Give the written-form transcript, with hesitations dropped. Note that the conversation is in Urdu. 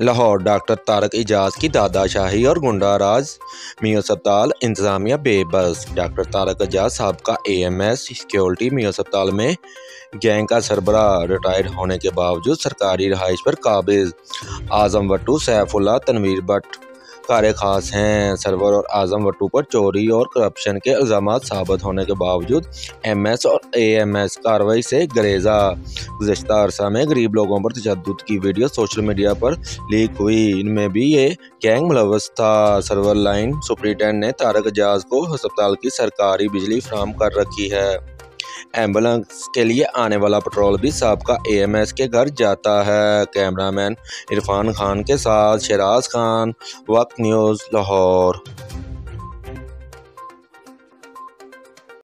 لاہور ڈاکٹر طارق اعجاز کی دادا شاہی اور گنڈا راج میو اسپتال انتظامیہ بے بس۔ ڈاکٹر طارق اعجاز سابقہ AMS سیکیورٹی میو اسپتال میں گینگ کا سربراہ ریٹائر ہونے کے باوجود سرکاری رہائش پر قابض۔ اعظم وٹو سیف اللہ تنویر بٹ کار خاص ہیں۔ سرور اور اعظم وٹو پر چوری اور کرپشن کے الزامات ثابت ہونے کے باوجود MS اور AMS کارروائی سے گریزاں۔ گزشتہ عرصہ میں غریب لوگوں پر تشدد کی ویڈیو سوشل میڈیا پر لیک ہوئی، ان میں بھی یہ گینگ ملوث تھا۔ سرور لائن سپرنٹینڈنٹ نے طارق اعجاز کو ہسپتال کی سرکاری بجلی فراہم کر رکھی ہے۔ ایمبولینس کے لیے آنے والا پٹرول بھی سابقہ AMS کے گھر جاتا ہے۔ کیمرہ مین عرفان خان کے ساتھ شیراز خان، وقت نیوز، لاہور۔